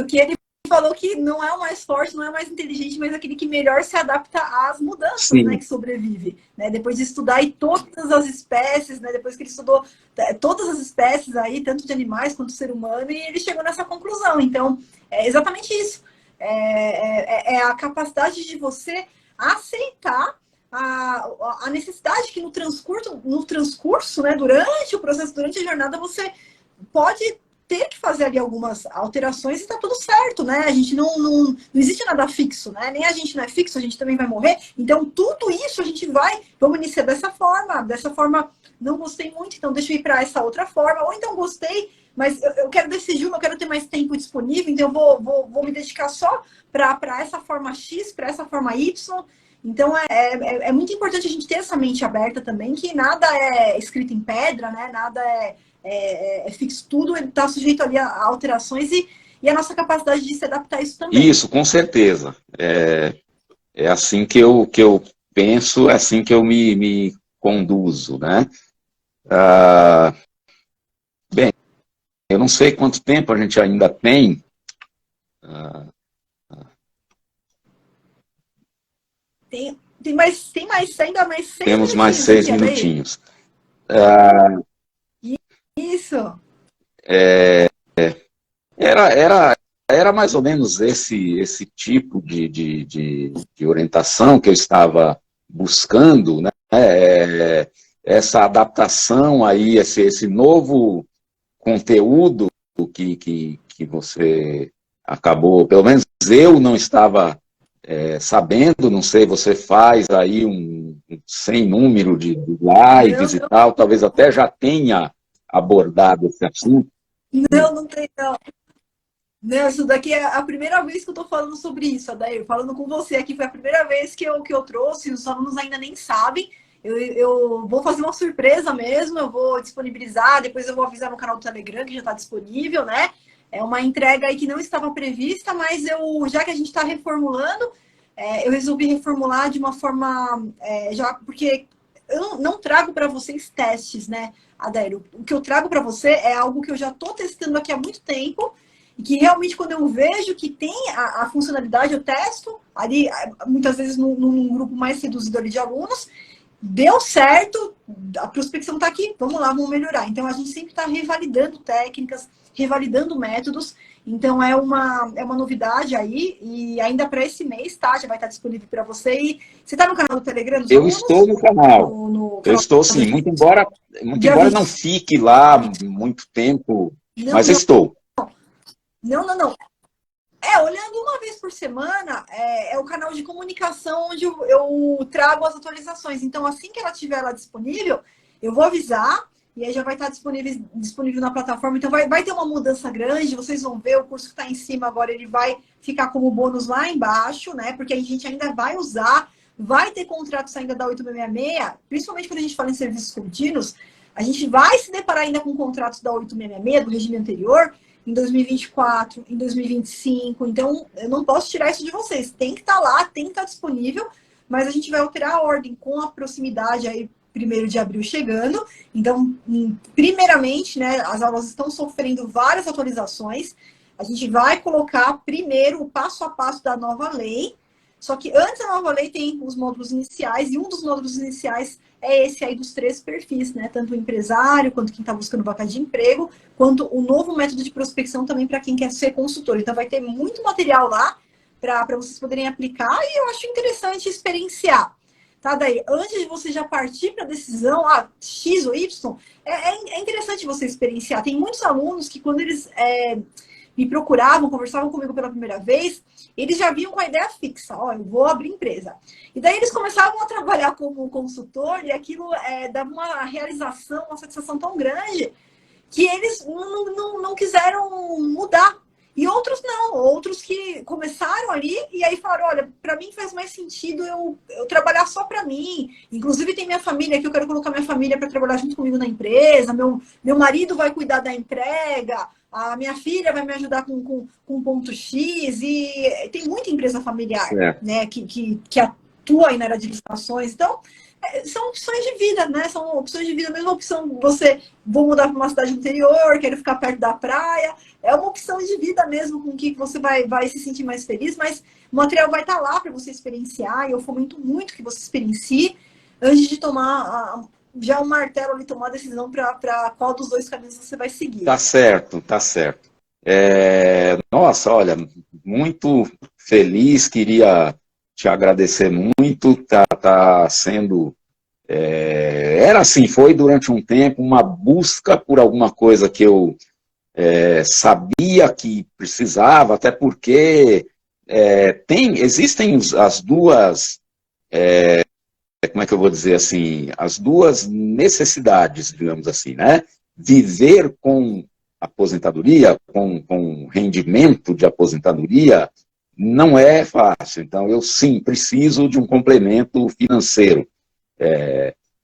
que ele falou que não é o mais forte, não é o mais inteligente, mas aquele que melhor se adapta às mudanças, né, Sim, que sobrevive, né, depois de estudar aí todas as espécies, né, depois que ele estudou todas as espécies aí, tanto de animais quanto do ser humano, e ele chegou nessa conclusão. Então, é exatamente isso. É a capacidade de você aceitar a necessidade que no transcurso, né, durante o processo, durante a jornada, você pode ter que fazer ali algumas alterações e tá tudo certo, né? A gente não existe nada fixo, né? Nem a gente não é fixo, a gente também vai morrer. Então, tudo isso a gente vamos iniciar dessa forma, não gostei muito, então deixa eu ir para essa outra forma, ou então gostei, mas eu quero decidir eu quero ter mais tempo disponível, então eu vou me dedicar só para essa forma X, para essa forma Y. Então, é muito importante a gente ter essa mente aberta também, que nada é escrito em pedra, né? Nada é fixo, tudo ele está sujeito ali a alterações e a nossa capacidade de se adaptar a isso também. isso, com certeza. É assim que eu penso, é assim que eu me conduzo, né? Ah, bem, eu não sei quanto tempo a gente ainda tem. Ah, Ainda mais 6 temos mais minutinhos seis aqui, Adair. minutinhos. Ah, Isso. era, era, era mais ou menos esse tipo de orientação que eu estava buscando, né? Essa adaptação aí, esse novo conteúdo que você acabou, pelo menos eu não estava sabendo, não sei, você faz aí sem número de Não, lives e tal, talvez até já tenha abordado esse assunto. não tem, não. Não, isso daqui é a primeira vez que eu tô falando sobre isso, Adair. Falando com você aqui, foi a primeira vez que eu trouxe, os alunos ainda nem sabem. Eu vou fazer uma surpresa mesmo, eu vou disponibilizar, depois eu vou avisar no canal do Telegram que já está disponível, né? É uma entrega aí que não estava prevista, mas já que a gente está reformulando, eu resolvi reformular de uma forma, já porque eu não trago para vocês testes, né, Adair? O que eu trago para você é algo que eu já estou testando aqui há muito tempo e que realmente quando eu vejo que tem a funcionalidade, eu testo ali, muitas vezes num grupo mais reduzido ali de alunos, deu certo, a prospecção está aqui, vamos lá, vamos melhorar. Então, a gente sempre está revalidando técnicas, revalidando métodos. Então, é uma novidade aí, e ainda para esse mês, tá? Já vai estar disponível para você. E você está no canal do Telegram dos Eu estou alunos? no canal. No Eu canal estou sim, muito dia embora 20. não fique lá muito tempo, Não, mas estou. não. Olhando uma vez por semana, é o canal de comunicação onde eu trago as atualizações. Então, assim que ela estiver lá disponível, eu vou avisar e aí já vai estar disponível na plataforma. Então, vai ter uma mudança grande, vocês vão ver, o curso que está em cima agora, ele vai ficar como bônus lá embaixo, né? Porque a gente ainda vai usar, vai ter contratos ainda da 8666, principalmente quando a gente fala em serviços contínuos, a gente vai se deparar ainda com contratos da 8666, do regime anterior, em 2024, em 2025. Então, eu não posso tirar isso de vocês. Tem que estar lá, tem que estar disponível, mas a gente vai alterar a ordem com a proximidade aí, 1º de abril chegando. Então, primeiramente, né, as aulas estão sofrendo várias atualizações. A gente vai colocar primeiro o passo a passo da nova lei. Só que antes da nova lei tem os módulos iniciais, e um dos módulos iniciais é esse aí dos 3 perfis, né? Tanto o empresário, quanto quem está buscando vaga de emprego, quanto o novo método de prospecção também para quem quer ser consultor. Então vai ter muito material lá para vocês poderem aplicar e eu acho interessante experienciar. Tá, daí, antes de você já partir para a decisão, X ou Y, é interessante você experienciar. Tem muitos alunos que quando eles me procuravam, conversavam comigo pela primeira vez, eles já vinham com a ideia fixa, ó, eu vou abrir empresa. E daí eles começavam a trabalhar como consultor e aquilo dava uma realização, uma satisfação tão grande que eles não quiseram mudar. E outros não, outros que começaram ali e aí falaram, olha, para mim faz mais sentido eu trabalhar só para mim. Inclusive tem minha família aqui, eu quero colocar minha família para trabalhar junto comigo na empresa, meu marido vai cuidar da entrega, a minha filha vai me ajudar com ponto X, e tem muita empresa familiar, né, que atua aí na área de licitações. Então, são opções de vida, né? São opções de vida, a mesma opção você vou mudar para uma cidade do interior, quero ficar perto da praia. É uma opção de vida mesmo, com que você vai se sentir mais feliz, mas o material vai estar lá para você experienciar, e eu fomento muito que você experiencie antes de tomar já um martelo ali, tomar a decisão para qual dos dois caminhos você vai seguir. Tá certo, tá certo. Nossa, olha, muito feliz, queria te agradecer muito, tá sendo... era assim, foi durante um tempo uma busca por alguma coisa que eu sabia que precisava, até porque existem as duas, como é que eu vou dizer assim, as duas necessidades, digamos assim, né? Viver com aposentadoria, com rendimento de aposentadoria, não é fácil. Então, eu sim preciso de um complemento financeiro,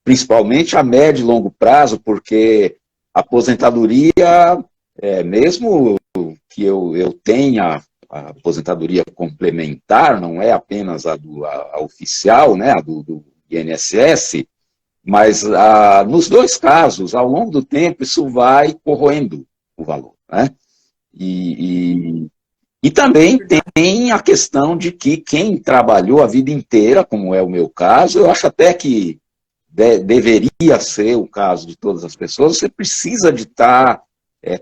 principalmente a médio e longo prazo, porque a aposentadoria, mesmo que eu tenha a aposentadoria complementar, não é apenas a oficial, né, a do INSS, mas nos dois casos, ao longo do tempo, isso vai corroendo o valor, né? E também tem a questão de que quem trabalhou a vida inteira, como é o meu caso, eu acho até que deveria ser o caso de todas as pessoas, você precisa de estar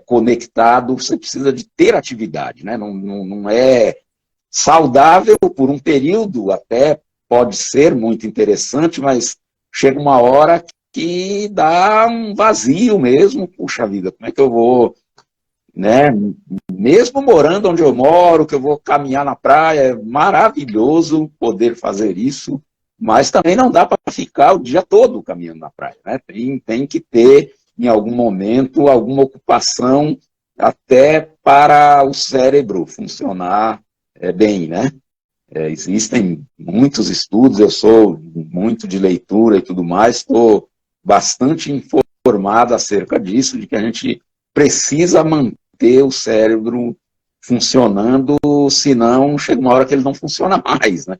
conectado, você precisa de ter atividade, né? Não é saudável por um período, até pode ser muito interessante, mas chega uma hora que dá um vazio mesmo. Puxa vida, como é que eu vou... Né? Mesmo morando onde eu moro, que eu vou caminhar na praia, é maravilhoso poder fazer isso, mas também não dá para ficar o dia todo caminhando na praia, né? Tem que ter, em algum momento, alguma ocupação até para o cérebro funcionar bem, né? Existem muitos estudos, eu sou muito de leitura e tudo mais, estou bastante informado acerca disso, de que a gente precisa manter o cérebro funcionando, senão chega uma hora que ele não funciona mais, né?